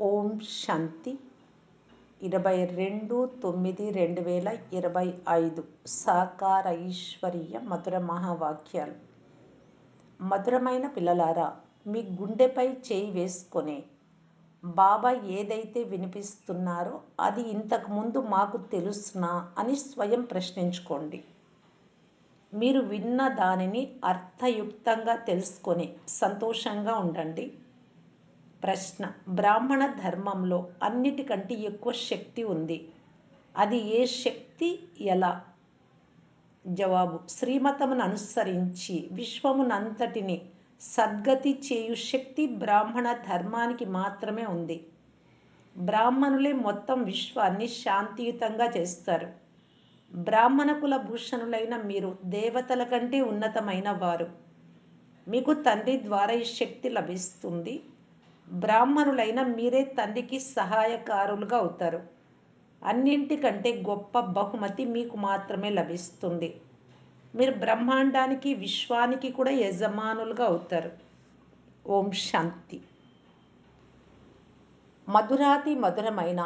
ఓం శాంతి 22/9/2025 సాకార ఈశ్వరీయ మధుర మహావాక్యాలు. మధురమైన పిల్లలారా, మీ గుండెపై చేయి వేసుకొని బాబా ఏదైతే వినిపిస్తున్నారో అది ఇంతకుముందు మాకు తెలుసునా అని స్వయం ప్రశ్నించుకోండి. మీరు విన్న దానిని అర్థయుక్తంగా తెలుసుకొని సంతోషంగా ఉండండి. ప్రశ్న: బ్రాహ్మణ ధర్మంలో అన్నిటికంటే ఎక్కువ శక్తి ఉంది. అది ఏ శక్తి, ఎలా? జవాబు: శ్రీమతమును అనుసరించి విశ్వమునంతటిని సద్గతి చేయు శక్తి బ్రాహ్మణ ధర్మానికి మాత్రమే ఉంది. బ్రాహ్మణులే మొత్తం విశ్వాన్ని శాంతియుతంగా చేస్తారు. బ్రాహ్మణ కుల భూషణులైన మీరు దేవతల కంటే ఉన్నతమైన వారు. మీకు తండ్రి ద్వారా ఈ శక్తి లభిస్తుంది. బ్రాహ్మణులైన మీరే తండ్రికి సహాయకారులుగా అవుతారు. అన్నింటికంటే గొప్ప బహుమతి మీకు మాత్రమే లభిస్తుంది. మీరు బ్రహ్మాండానికి, విశ్వానికి కూడా యజమానులుగా అవుతారు. ఓం శాంతి. మధురాతి మధురమైన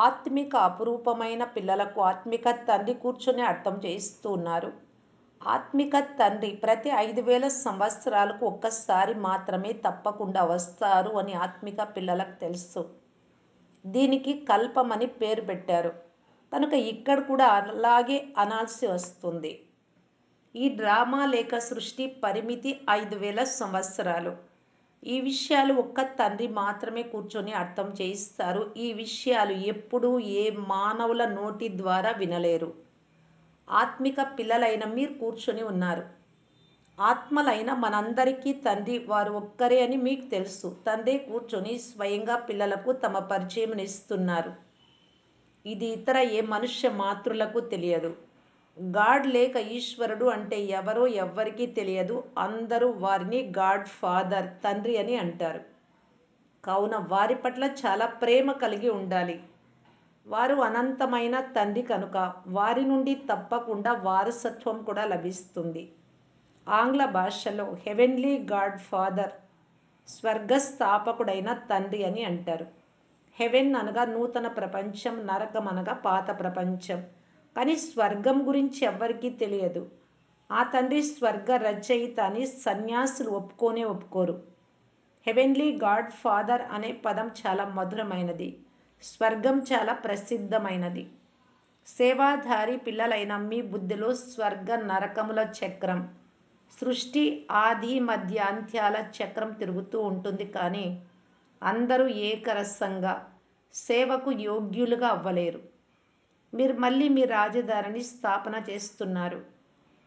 ఆత్మిక అపురూపమైన పిల్లలకు ఆత్మిక తండ్రి కూర్చొని అర్థం చేస్తూ ఉన్నారు. ఆత్మిక తండ్రి ప్రతి 5000 సంవత్సరాలకు ఒక్కసారి మాత్రమే తప్పకుండా వస్తారు అని ఆత్మిక పిల్లలకు తెలుసు. దీనికి కల్పమని పేరు పెట్టారు. కనుక ఇక్కడ కూడా అలాగే అనాల్సి వస్తుంది. ఈ డ్రామా లేక సృష్టి పరిమితి 5000 సంవత్సరాలు. ఈ విషయాలు ఒక్క తండ్రి మాత్రమే కూర్చొని అర్థం చేయిస్తారు. ఈ విషయాలు ఎప్పుడూ ఏ మానవుల నోటి ద్వారా వినలేరు. ఆత్మిక పిల్లలైన మీరు కూర్చొని ఉన్నారు. ఆత్మలైన మనందరికీ తండ్రి వారు ఒక్కరే అని మీకు తెలుసు. తండ్రి కూర్చొని స్వయంగా పిల్లలకు తమ పరిచయం ఇస్తున్నారు. ఇది ఇతర ఏ మనుష్య మాతృలకు తెలియదు. గాడ్ లేక ఈశ్వరుడు అంటే ఎవరో ఎవ్వరికీ తెలియదు. అందరూ వారిని గాడ్ ఫాదర్, తండ్రి అని అంటారు. కావున వారి పట్ల చాలా ప్రేమ కలిగి ఉండాలి. వారు అనంతమైన తండ్రి కనుక వారి నుండి తప్పకుండా వారసత్వం కూడా లభిస్తుంది. ఆంగ్ల భాషలో హెవెన్లీ గాడ్ ఫాదర్, స్వర్గస్థాపకుడైన తండ్రి అని అంటారు. హెవెన్ అనగా నూతన ప్రపంచం, నరకం అనగా పాత ప్రపంచం. కానీ స్వర్గం గురించి ఎవ్వరికీ తెలియదు. ఆ తండ్రి స్వర్గ రచయిత అని సన్యాసులు ఒప్పుకోరు. హెవెన్లీ గాడ్ ఫాదర్ అనే పదం చాలా మధురమైనది. స్వర్గం చాలా ప్రసిద్ధమైనది. సేవాధారి పిల్లలైన మీ బుద్ధిలో స్వర్గ నరకముల చక్రం, సృష్టి ఆది మధ్య అంత్యాల చక్రం తిరుగుతూ ఉంటుంది. కానీ అందరూ ఏకరసంగా సేవకు యోగ్యులుగా అవ్వలేరు. మీరు మళ్ళీ మీ రాజధానిని స్థాపన చేస్తున్నారు.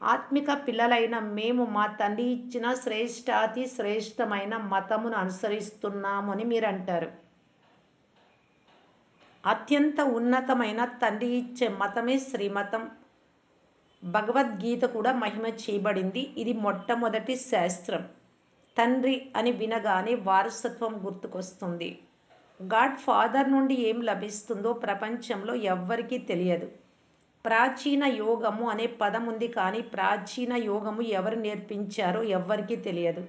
ఆత్మిక పిల్లలైన మేము మా తండ్రి ఇచ్చిన శ్రేష్టాతి శ్రేష్టమైన మతమును అనుసరిస్తున్నాము అని మీరు అంటారు. అత్యంత ఉన్నతమైన తండ్రి ఇచ్చే మతమే శ్రీమతం. భగవద్గీత కూడా మహిమ చేయబడింది. ఇది మొట్టమొదటి శాస్త్రం. తండ్రి అని వినగానే వారసత్వం గుర్తుకొస్తుంది. గాడ్ ఫాదర్ నుండి ఏం లభిస్తుందో ప్రపంచంలో ఎవ్వరికీ తెలియదు. ప్రాచీన యోగము అనే పదం ఉంది, కానీ ప్రాచీన యోగము ఎవరు నేర్పించారో ఎవ్వరికీ తెలియదు.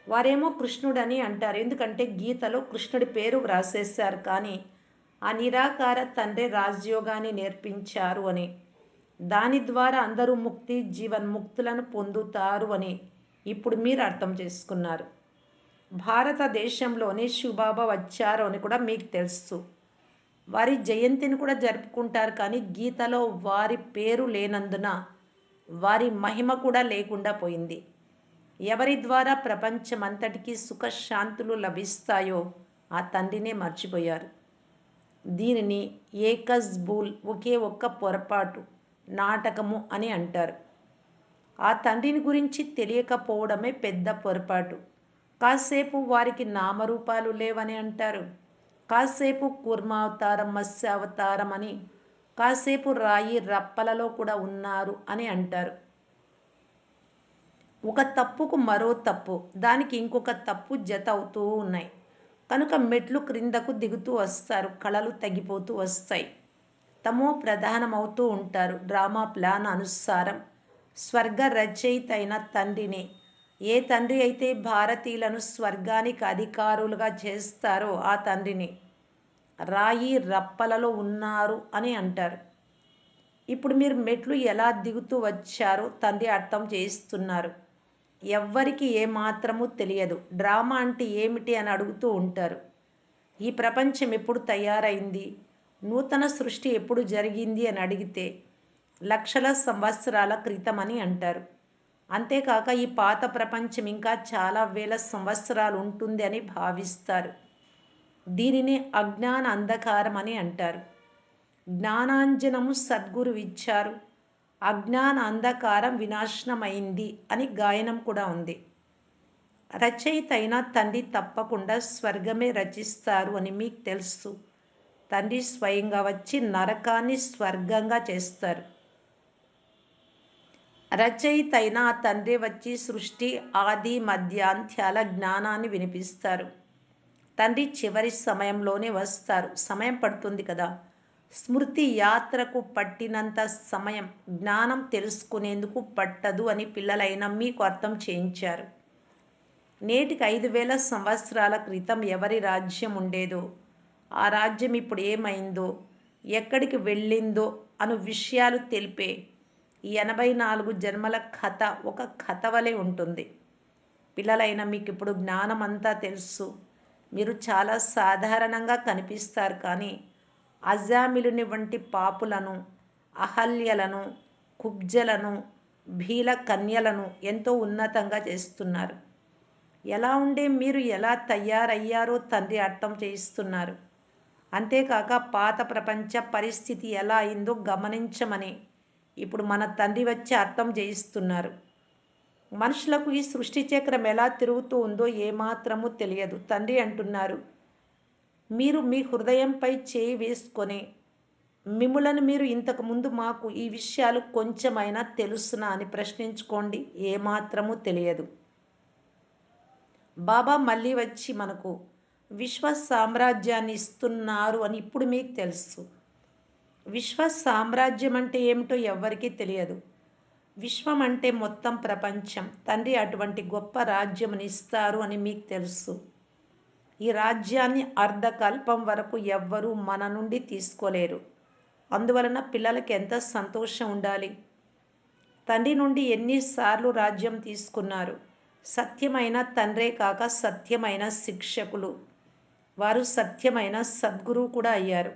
వారేమో కృష్ణుడని అంటారు, ఎందుకంటే గీతలో కృష్ణుడి పేరు వ్రాసేశారు. కానీ ఆ నిరాకార తండ్రి రాజయోగాన్ని నేర్పించారు అని, దాని ద్వారా అందరూ ముక్తి జీవన్ముక్తులను పొందుతారు అని ఇప్పుడు మీరు అర్థం చేసుకున్నారు. భారతదేశంలోనే శివబాబా వచ్చారు అని కూడా మీకు తెలుసు. వారి జయంతిని కూడా జరుపుకుంటారు. కానీ గీతలో వారి పేరు లేనందున వారి మహిమ కూడా లేకుండా పోయింది. ఎవరి ద్వారా ప్రపంచమంతటికీ సుఖశాంతులు లభిస్తాయో ఆ తండ్రినే మర్చిపోయారు. దీనిని ఏకజ్బూల్, ఒకే ఒక్క పొరపాటు, నాటకము అని అంటారు. ఆ తండ్రిని గురించి తెలియకపోవడమే పెద్ద పొరపాటు. కాసేపు వారికి నామరూపాలు లేవని అంటారు, కాసేపు కూర్మావతారం, మత్స్యావతారం అని, కాసేపు రాయి రప్పలలో కూడా ఉన్నారు అని అంటారు. ఒక తప్పుకు మరో తప్పు, దానికి ఇంకొక తప్పు జత అవుతూ ఉన్నాయి. కనుక మెట్లు క్రిందకు దిగుతూ వస్తారు, కళలు తగ్గిపోతూ వస్తాయి, తమో ప్రధానమవుతూ ఉంటారు. డ్రామా ప్లాన్ అనుసారం స్వర్గ రచయిత అయిన తండ్రిని ఏ తండ్రి అయితే భారతీయులను స్వర్గానికి అధికారులుగా చేస్తారో ఆ తండ్రిని రాయి రప్పలలో ఉన్నారు అని అంటారు. ఇప్పుడు మీరు మెట్లు ఎలా దిగుతూ వచ్చారో తండ్రి అర్థం చేయిస్తున్నారు. ఎవ్వరికి ఏమాత్రము తెలియదు. డ్రామా అంటే ఏమిటి అని అడుగుతూ ఉంటారు. ఈ ప్రపంచం ఎప్పుడు తయారైంది, నూతన సృష్టి ఎప్పుడు జరిగింది అని అడిగితే లక్షల సంవత్సరాల క్రితం అని అంటారు. అంతేకాక ఈ పాత ప్రపంచం ఇంకా చాలా వేల సంవత్సరాలు ఉంటుంది అని భావిస్తారు. దీనిని అజ్ఞాన అంధకారం అని అంటారు. జ్ఞానాంజనము సద్గురు ఇచ్చారు, అజ్ఞాన అంధకారం వినాశనమైంది అని గాయనం కూడా ఉంది. రచయిత అయిన తండ్రి తప్పకుండా స్వర్గమే రచిస్తారు అని మీకు తెలుసు. తండ్రి స్వయంగా వచ్చి నరకాన్ని స్వర్గంగా చేస్తారు. రచయిత అయిన ఆ తండ్రి వచ్చి సృష్టి ఆది మధ్యాంత్యాల జ్ఞానాన్ని వినిపిస్తారు. తండ్రి చివరి సమయంలోనే వస్తారు. సమయం పడుతుంది కదా. స్మృతి యాత్రకు పట్టినంత సమయం జ్ఞానం తెలుసుకునేందుకు పట్టదు అని పిల్లలైన మీకు అర్థం చేయించారు. నేటికి 5,000 సంవత్సరాల క్రితం ఎవరి రాజ్యం ఉండేదో, ఆ రాజ్యం ఇప్పుడు ఏమైందో, ఎక్కడికి వెళ్ళిందో అను విషయాలు తెలిపే ఈ 84 జన్మల కథ ఒక కథ వలె ఉంటుంది. పిల్లలైన మీకు ఇప్పుడు జ్ఞానం అంతా తెలుసు. మీరు చాలా సాధారణంగా కనిపిస్తారు, కానీ అజామిలుని వంటి పాపులను, అహల్యలను, కుబ్జలను, భీల కన్యలను ఎంతో ఉన్నతంగా చేస్తున్నారు. ఎలా ఉండే మీరు ఎలా తయారయ్యారో తండ్రి అర్థం చేయిస్తున్నారు. అంతేకాక పాత ప్రపంచ పరిస్థితి ఎలా అయిందో గమనించమని ఇప్పుడు మన తండ్రి వచ్చి అర్థం చేయిస్తున్నారు. మనుషులకు ఈ సృష్టి చక్రం ఎలా తిరుగుతూ ఉందో ఏమాత్రమూ తెలియదు. తండ్రి అంటున్నారు, మీరు మీ హృదయంపై చేయి వేసుకొని మిమ్ములను మీరు ఇంతకుముందు మాకు ఈ విషయాలు కొంచెమైనా తెలుసునా అని ప్రశ్నించుకోండి. ఏమాత్రమూ తెలియదు. బాబా మళ్ళీ వచ్చి మనకు విశ్వ సామ్రాజ్యాన్ని ఇస్తున్నారు అని ఇప్పుడు మీకు తెలుసు. విశ్వ సామ్రాజ్యం అంటే ఏమిటో ఎవ్వరికీ తెలియదు. విశ్వం అంటే మొత్తం ప్రపంచం. తండ్రి అటువంటి గొప్ప రాజ్యముని ఇస్తారు అని మీకు తెలుసు. ఈ రాజ్యాన్ని అర్ధకల్పం వరకు ఎవ్వరూ మన నుండి తీసుకోలేరు. అందువలన పిల్లలకి ఎంత సంతోషం ఉండాలి. తండ్రి నుండి ఎన్నిసార్లు రాజ్యం తీసుకున్నారు. సత్యమైన తండ్రే కాక సత్యమైన శిక్షకులు, వారు సత్యమైన సద్గురువు కూడా అయ్యారు.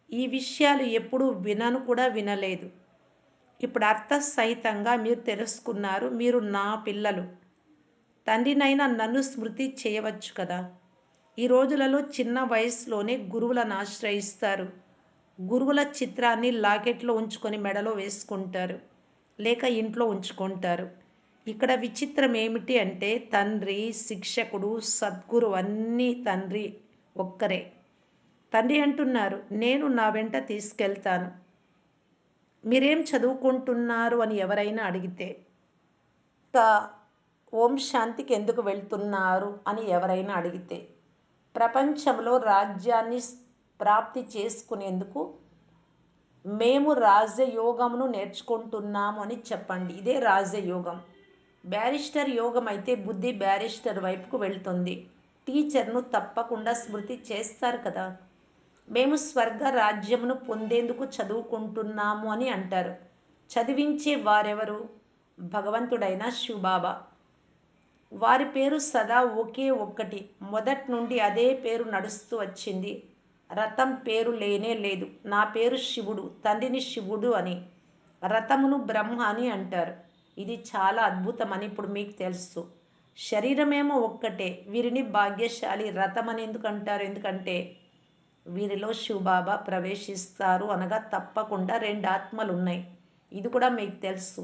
ఈ విషయాలు ఎప్పుడూ వినను కూడా వినలేదు. ఇప్పుడు అర్థసహితంగా మీరు తెలుసుకున్నారు. మీరు నా పిల్లలు. తండ్రినైనా నన్ను స్మృతి చేయవచ్చు కదా. ఈ రోజులలో చిన్న వయసులోనే గురువులను ఆశ్రయిస్తారు. గురువుల చిత్రాన్ని లాకెట్లో ఉంచుకొని మెడలో వేసుకుంటారు, లేక ఇంట్లో ఉంచుకుంటారు. ఇక్కడ విచిత్రం ఏమిటి అంటే తండ్రి, శిక్షకుడు, సద్గురు అన్నీ తండ్రి ఒక్కరే. తండ్రి అంటున్నారు, నేను నా వెంట తీసుకెళ్తాను. మీరేం చదువుకుంటున్నారు అని ఎవరైనా అడిగితే, ఇంకా ఓం శాంతికి ఎందుకు వెళ్తున్నారు అని ఎవరైనా అడిగితే, ప్రపంచంలో రాజ్యాన్ని ప్రాప్తి చేసుకునేందుకు మేము రాజయోగమును నేర్చుకుంటున్నాము అని చెప్పండి. ఇదే రాజయోగం. బ్యారిస్టర్ యోగం అయితే బుద్ధి బ్యారిస్టర్ వైపుకు వెళ్తుంది. టీచర్ను తప్పకుండా స్మృతి చేస్తారు కదా. మేము స్వర్గ రాజ్యమును పొందేందుకు చదువుకుంటున్నాము అని అంటారు. చదివించే వారెవరు? భగవంతుడైన శివబాబా. వారి పేరు సదా ఒకే ఒక్కటి. మొదటి నుండి అదే పేరు నడుస్తూ వచ్చింది. రథం పేరు లేనే లేదు. నా పేరు శివుడు, తండ్రిని శివుడు అని. రథమును బ్రహ్మ అని అంటారు. ఇది చాలా అద్భుతమని ఇప్పుడు మీకు తెలుసు. శరీరమేమో ఒక్కటే. వీరిని భాగ్యశాలి రథం అని ఎందుకు అంటారు? ఎందుకంటే వీరిలో శివబాబా ప్రవేశిస్తారు అనగా తప్పకుండా 2 ఆత్మలు ఉన్నాయి. ఇది కూడా మీకు తెలుసు.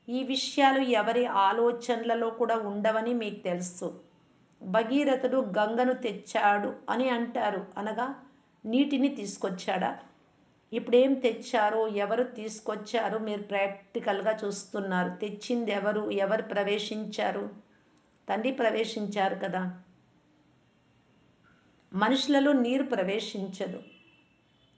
ఈ విషయాలు ఎవరి ఆలోచనలలో కూడా ఉండవని మీకు తెలుసు. భగీరథుడు గంగను తెచ్చాడు అని అంటారు, అనగా నీటిని తీసుకొచ్చాడా? ఇప్పుడేం తెచ్చారో, ఎవరు తీసుకొచ్చారో మీరు ప్రాక్టికల్గా చూస్తున్నారు. తెచ్చింది ఎవరు? ఎవరు ప్రవేశించారు? తండ్రి ప్రవేశించారు కదా. మనుషులలో నీరు ప్రవేశించదు.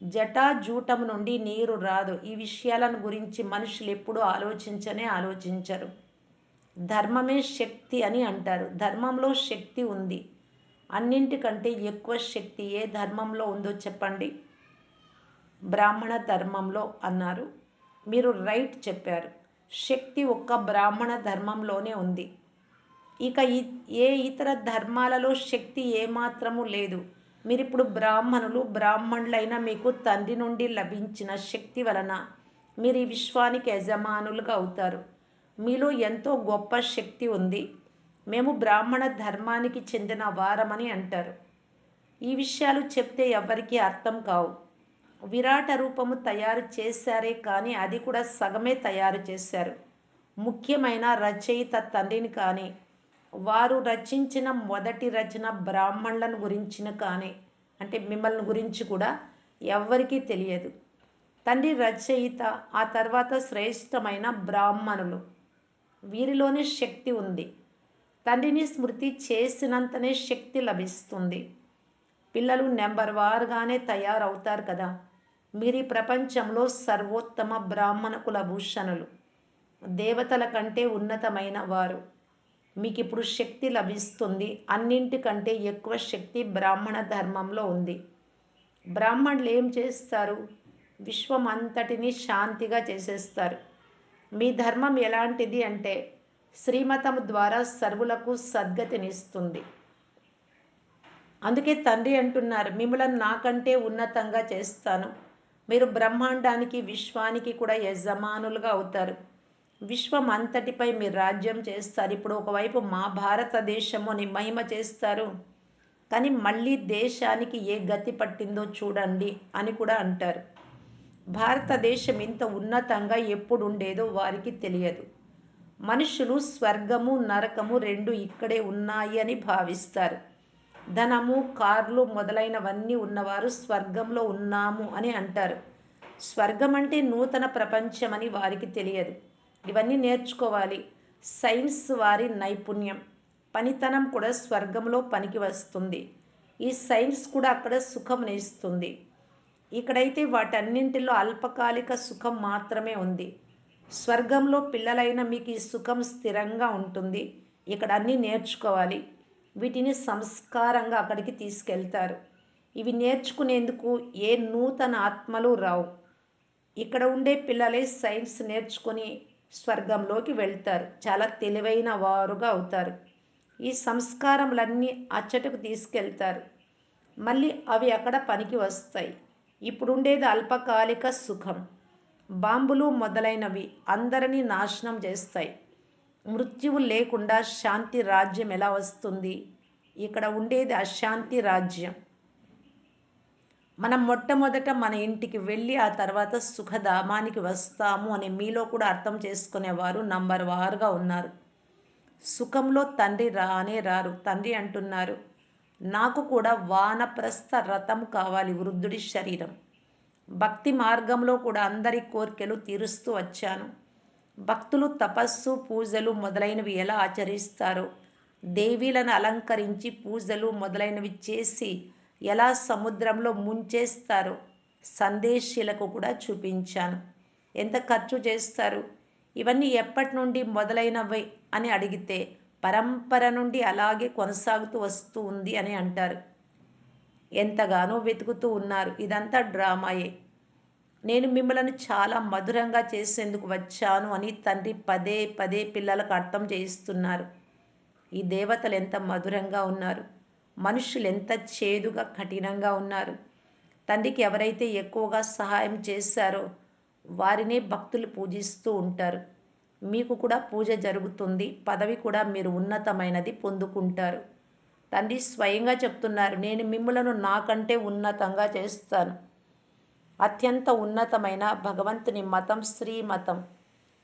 జటాజూటం నుండి నీరు రాదు. ఈ విషయాలను గురించి మనుషులు ఎప్పుడూ ఆలోచించరు. ధర్మమే శక్తి అని అంటారు. ధర్మంలో శక్తి ఉంది. అన్నింటికంటే ఎక్కువ శక్తి ఏ ధర్మంలో ఉందో చెప్పండి? బ్రాహ్మణ ధర్మంలో అన్నారు. మీరు రైట్ చెప్పారు. శక్తి ఒక్క బ్రాహ్మణ ధర్మంలోనే ఉంది. ఇక ఏ ఇతర ధర్మాలలో శక్తి ఏమాత్రము లేదు. మీరిప్పుడు బ్రాహ్మణులైన మీకు తండ్రి నుండి లభించిన శక్తి వలన మీరు ఈ విశ్వానికి యజమానులుగా అవుతారు. మీలో ఎంతో గొప్ప శక్తి ఉంది. మేము బ్రాహ్మణ ధర్మానికి చెందిన వారమని అంటారు. ఈ విషయాలు చెప్తే ఎవ్వరికీ అర్థం కావు. విరాట రూపము తయారు చేశారే కానీ అది కూడా సగమే తయారు చేశారు. ముఖ్యమైన రచయిత తండ్రిని కానీ వారు రచించిన మొదటి రచన బ్రాహ్మణులను గురించిన కానీ అంటే మిమ్మల్ని గురించి కూడా ఎవ్వరికీ తెలియదు. తండ్రి రచయిత, ఆ తర్వాత శ్రేష్టమైన బ్రాహ్మణులు, వీరిలోనే శక్తి ఉంది. తండ్రిని స్మృతి చేసినంతనే శక్తి లభిస్తుంది. పిల్లలు నెంబర్ వారుగానే తయారవుతారు కదా. మీరు ఈ ప్రపంచంలో సర్వోత్తమ బ్రాహ్మణ కులభూషణులు, దేవతల కంటే ఉన్నతమైన వారు. మీకు ఇప్పుడు శక్తి లభిస్తుంది. అన్నింటికంటే ఎక్కువ శక్తి బ్రాహ్మణ ధర్మంలో ఉంది. బ్రాహ్మణులు ఏం చేస్తారు? విశ్వం అంతటిని శాంతిగా చేసేస్తారు. మీ ధర్మం ఎలాంటిది అంటే శ్రీమతం ద్వారా సర్వులకు సద్గతినిస్తుంది. అందుకే తండ్రి అంటున్నారు, మిమ్మల్ని నాకంటే ఉన్నతంగా చేస్తాను. మీరు బ్రహ్మాండానికి విశ్వానికి కూడా యజమానులుగా అవుతారు. విశ్వం అంతటిపై మీరు రాజ్యం చేస్తారు. ఇప్పుడు ఒకవైపు మా భారతదేశము అని మహిమ చేస్తారు, కానీ మళ్ళీ దేశానికి ఏ గతి పట్టిందో చూడండి అని కూడా అంటారు. భారతదేశం ఇంత ఉన్నతంగా ఎప్పుడు ఉండేదో వారికి తెలియదు. మనుషులు స్వర్గము నరకము రెండు ఇక్కడే ఉన్నాయి అని భావిస్తారు. ధనము, కార్లు మొదలైనవన్నీ ఉన్నవారు స్వర్గంలో ఉన్నాము అని అంటారు. స్వర్గం అంటే నూతన ప్రపంచం అని వారికి తెలియదు. ఇవన్నీ నేర్చుకోవాలి. సైన్స్ వారి నైపుణ్యం, పనితనం కూడా స్వర్గంలో పనికి వస్తుంది. ఈ సైన్స్ కూడా అక్కడ సుఖంనిస్తుంది. ఇక్కడైతే వాటన్నింటిలో అల్పకాలిక సుఖం మాత్రమే ఉంది. స్వర్గంలో పిల్లలైన మీకు ఈ సుఖం స్థిరంగా ఉంటుంది. ఇక్కడ అన్నీ నేర్చుకోవాలి. వీటిని సంస్కారంగా అక్కడికి తీసుకెళ్తారు. ఇవి నేర్చుకునేందుకు ఏ నూతన ఆత్మలు రావు. ఇక్కడ ఉండే పిల్లలే సైన్స్ నేర్చుకొని స్వర్గంలోకి వెళ్తారు. చాలా తెలివైన వారుగా అవుతారు. ఈ సంస్కారములన్నీ అచ్చటకు తీసుకెళ్తారు. మళ్ళీ అవి అక్కడ పనికి వస్తాయి. ఇప్పుడుండేది అల్పకాలిక సుఖం. బాంబులు మొదలైనవి అందరినీ నాశనం చేస్తాయి. మృత్యువు లేకుండా శాంతి రాజ్యం ఎలా వస్తుంది? ఇక్కడ ఉండేది అశాంతి రాజ్యం. మనం మొట్టమొదట మన ఇంటికి వెళ్ళి ఆ తర్వాత సుఖధామానికి వస్తాము అని మీలో కూడా అర్థం చేసుకునేవారు నంబర్ వారుగా ఉన్నారు. సుఖంలో తండ్రి రానే రారు. తండ్రి అంటున్నారు, నాకు కూడా వానప్రస్థ రథం కావాలి, వృద్ధుడి శరీరం. భక్తి మార్గంలో కూడా అందరి కోరికలు తీరుస్తూ వచ్చాను. భక్తులు తపస్సు, పూజలు మొదలైనవి ఎలా ఆచరిస్తారో, దేవీలను అలంకరించి పూజలు మొదలైనవి చేసి ఎలా సముద్రంలో ముంచేస్తారో సందేశీలకు కూడా చూపించాను. ఎంత ఖర్చు చేస్తారు? ఇవన్నీ ఎప్పటి నుండి మొదలైనవి అని అడిగితే పరంపర నుండి అలాగే కొనసాగుతూ వస్తూ ఉంది అని అంటారు. ఎంతగానో వెతుకుతూ ఉన్నారు. ఇదంతా డ్రామాయే. నేను మిమ్మల్ని చాలా మధురంగా చేసేందుకు వచ్చాను అని తండ్రి పదే పదే పిల్లలకు అర్థం చేయిస్తున్నారు. ఈ దేవతలు ఎంత మధురంగా ఉన్నారు, మనుషులు ఎంత చేదుగా కఠినంగా ఉన్నారు. తండ్రికి ఎవరైతే ఎక్కువగా సహాయం చేశారో వారినే భక్తులు పూజిస్తూ ఉంటారు. మీకు కూడా పూజ జరుగుతుంది. పదవి కూడా మీరు ఉన్నతమైనది పొందుకుంటారు. తండ్రి స్వయంగా చెప్తున్నారు, నేను మిమ్మలను నాకంటే ఉన్నతంగా చేస్తాను. అత్యంత ఉన్నతమైన భగవంతుని మతం శ్రీమతం.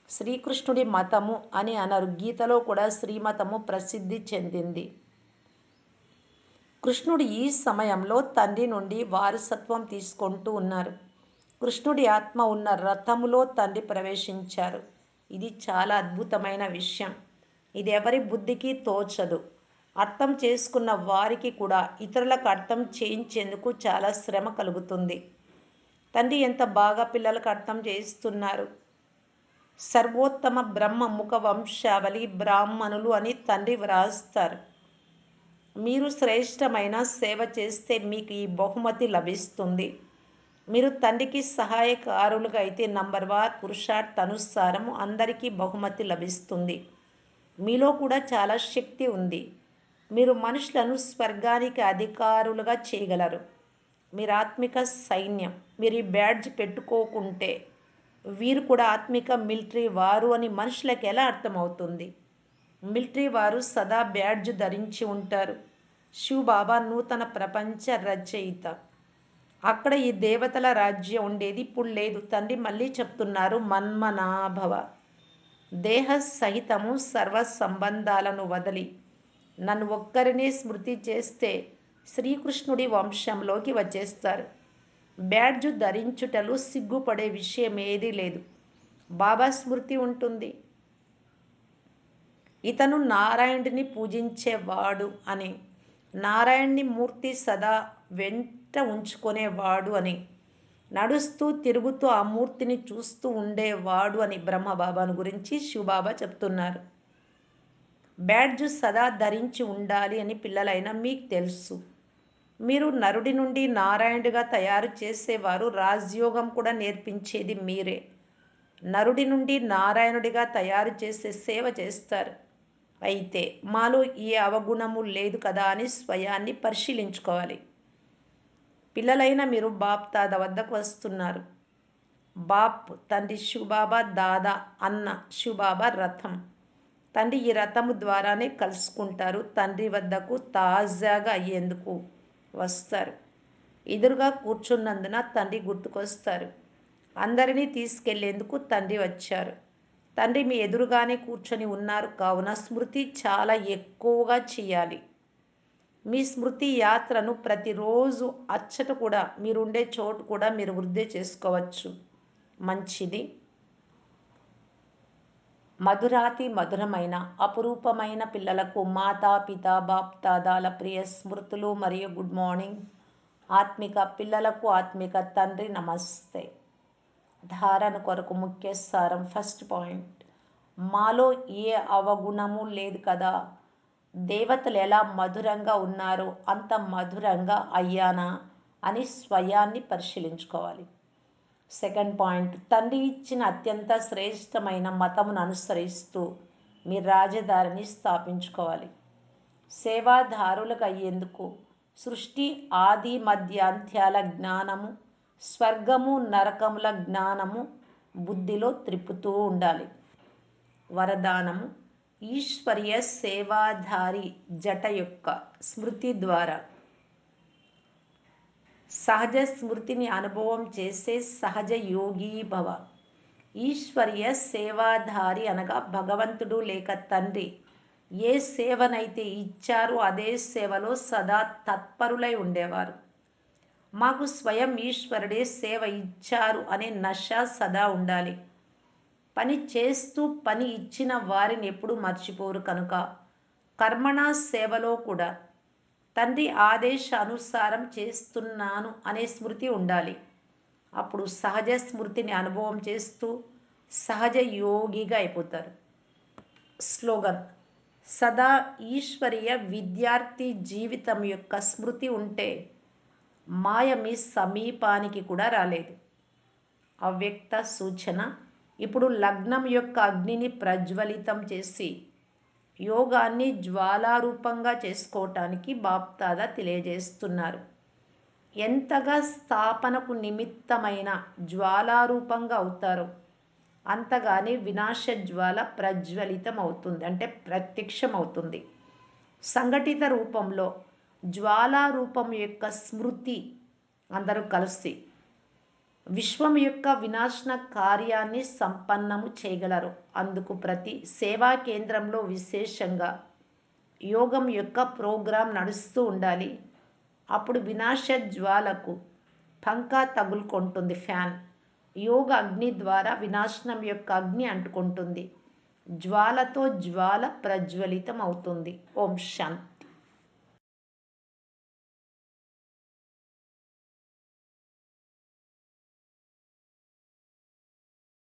శ్రీకృష్ణుడి మతము అని అనరు. గీతలో కూడా శ్రీమతము ప్రసిద్ధి చెందింది. కృష్ణుడు ఈ సమయంలో తండ్రి నుండి వారసత్వం తీసుకుంటూ ఉన్నారు. కృష్ణుడి ఆత్మ ఉన్న రథములో తండ్రి ప్రవేశించారు. ఇది చాలా అద్భుతమైన విషయం. ఇది ఎవరి బుద్ధికి తోచదు. అర్థం చేసుకున్న వారికి కూడా ఇతరులకు అర్థం చేయించేందుకు చాలా శ్రమ కలుగుతుంది. తండ్రి ఎంత బాగా పిల్లలకు అర్థం చేయిస్తున్నారు. సర్వోత్తమ బ్రహ్మ ముఖ వంశావళి బ్రాహ్మణులు అని తండ్రి వ్రాస్తారు. మీరు శ్రేష్టమైన సేవ చేస్తే మీకు ఈ బహుమతి లభిస్తుంది. మీరు తండ్రికి సహాయకారులుగా అయితే నంబర్ 1 పురుషార్థానుసారం అందరికీ బహుమతి లభిస్తుంది. మీలో కూడా చాలా శక్తి ఉంది. మీరు మనుషులను స్వర్గానికి అధికారులుగా చేయగలరు. మీరు ఆత్మిక సైన్యం. మీరు ఈ బ్యాడ్జ్ పెట్టుకోకుంటే వీరు కూడా ఆత్మిక మిలిటరీ వారు అని మనుషులకు ఎలా అర్థమవుతుంది? మిలిటరీ వారు సదా బ్యాడ్జ్ ధరించి ఉంటారు. శివ్ బాబా నూతన ప్రపంచ రచయిత. అక్కడ ఈ దేవతల రాజ్యం ఉండేది, ఇప్పుడు లేదు. తండ్రి మళ్ళీ చెప్తున్నారు, మన్మనాభవ. దేహ సహితము సర్వ సంబంధాలను వదిలి నన్ను ఒక్కరినే స్మృతి చేస్తే శ్రీకృష్ణుడి వంశంలోకి వచ్చేస్తారు. బ్యాడ్జు ధరించుటలు సిగ్గుపడే విషయం ఏదీ లేదు. బాబా స్మృతి ఉంటుంది. ఇతను నారాయణుడిని పూజించేవాడు అని, నారాయణుని మూర్తి సదా వెంట ఉంచుకునేవాడు అని, నడుస్తూ తిరుగుతూ ఆ మూర్తిని చూస్తూ ఉండేవాడు అని బ్రహ్మబాబాను గురించి శివబాబా చెప్తున్నారు. బ్యాడ్జు సదా ధరించి ఉండాలి అని పిల్లలైన మీకు తెలుసు. మీరు నరుడి నుండి నారాయణుడిగా తయారు చేసేవారు. రాజయోగం కూడా నేర్పించేది మీరే. నరుడి నుండి నారాయణుడిగా తయారు చేసే సేవ చేస్తారు. అయితే మాలో ఏ అవగుణము లేదు కదా అని స్వయాన్ని పరిశీలించుకోవాలి. పిల్లలైన మీరు బాప్ దాదా వద్దకు వస్తున్నారు. బాప్ తండ్రి శివబాబా, దాదా అన్న శివబాబా రథం. తండ్రి ఈ రథము ద్వారానే కలుసుకుంటారు. తండ్రి వద్దకు తాజాగా అయ్యేందుకు వస్తారు. ఎదురుగా కూర్చున్నందున తండ్రి గుర్తుకొస్తారు. అందరినీ తీసుకెళ్లేందుకు తండ్రి వచ్చారు. తండ్రి మీ ఎదురుగానే కూర్చొని ఉన్నారు కావున స్మృతి చాలా ఎక్కువగా చేయాలి. మీ స్మృతి యాత్రను ప్రతిరోజు అచ్చట కూడా మీరుండే చోటు కూడా మీరు వృద్ధి చేసుకోవచ్చు. మంచిది. మధురాతి మధురమైన అపురూపమైన పిల్లలకు మాతాపిత బాప్ దాదాల ప్రియ స్మృతులు మరియు గుడ్ మార్నింగ్. ఆత్మిక పిల్లలకు ఆత్మిక తండ్రి నమస్తే. ధారణ కొరకు ముఖ్య సారం. ఫస్ట్ పాయింట్, మాలో ఏ అవగుణము లేదు కదా. దేవతలు ఎలా మధురంగా ఉన్నారో అంత మధురంగా అయ్యానా అని స్వయాన్ని పరిశీలించుకోవాలి. సెకండ్ పాయింట్, తండ్రి ఇచ్చిన అత్యంత శ్రేష్టమైన మతమును అనుసరిస్తూ మీ రాజధానిని స్థాపించుకోవాలి. సేవాదారులకు అయ్యేందుకు సృష్టి ఆది మధ్యాంత్యాల జ్ఞానము, స్వర్గము నరకముల జ్ఞానము బుద్ధిలో త్రిప్పుతూ ఉండాలి. వరదానము, ఈశ్వర్య సేవాధారి జట యొక్క స్మృతి ద్వారా సహజ స్మృతిని అనుభవం చేసే సహజ యోగి భవ. ఈశ్వర్య సేవాధారి అనగా భగవంతుడు లేక తండ్రి ఏ సేవనైతే ఇచ్చారో అదే సేవలో సదా తత్పరులై ఉండేవారు. మాకు స్వయం ఈశ్వరుడే సేవ ఇచ్చారు అనే నశ సదా ఉండాలి. పని చేస్తూ పని ఇచ్చిన వారిని ఎప్పుడూ మర్చిపోరు కనుక కర్మణ సేవలో కూడా తండ్రి ఆదేశానుసారం చేస్తున్నాను అనే స్మృతి ఉండాలి. అప్పుడు సహజ స్మృతిని అనుభవం చేస్తూ సహజ యోగిగా అయిపోతారు. స్లోగన్, సదా ఈశ్వరీయ విద్యార్థి జీవితం యొక్క స్మృతి ఉంటే మాయ మీ సమీపానికి కూడా రాలేదు. అవ్యక్త సూచన, ఇప్పుడు లగ్నం యొక్క అగ్నిని ప్రజ్వలితం చేసి యోగాన్ని జ్వాలారూపంగా చేసుకోవటానికి బాప్దాదా తెలియజేస్తున్నారు. ఎంతగా స్థాపనకు నిమిత్తమైన జ్వాలారూపంగా అవుతారో అంతగానే వినాశ జ్వాల ప్రజ్వలితం అవుతుంది, అంటే ప్రత్యక్షం అవుతుంది. సంఘటిత రూపంలో జ్వాలారూపం యొక్క స్మృతి అందరూ కలిసి విశ్వం యొక్క వినాశన కార్యాన్ని సంపన్నము చేయగలరు. అందుకు ప్రతి సేవా కేంద్రంలో విశేషంగా యోగం యొక్క ప్రోగ్రాం నడుస్తూ ఉండాలి. అప్పుడు వినాశ జ్వాలకు పంకా తగులుకుంటుంది, ఫ్యాన్. యోగ అగ్ని ద్వారా వినాశనం యొక్క అగ్ని అంటుకుంటుంది. జ్వాలతో జ్వాల ప్రజ్వలితం అవుతుంది. ఓం శాంతి.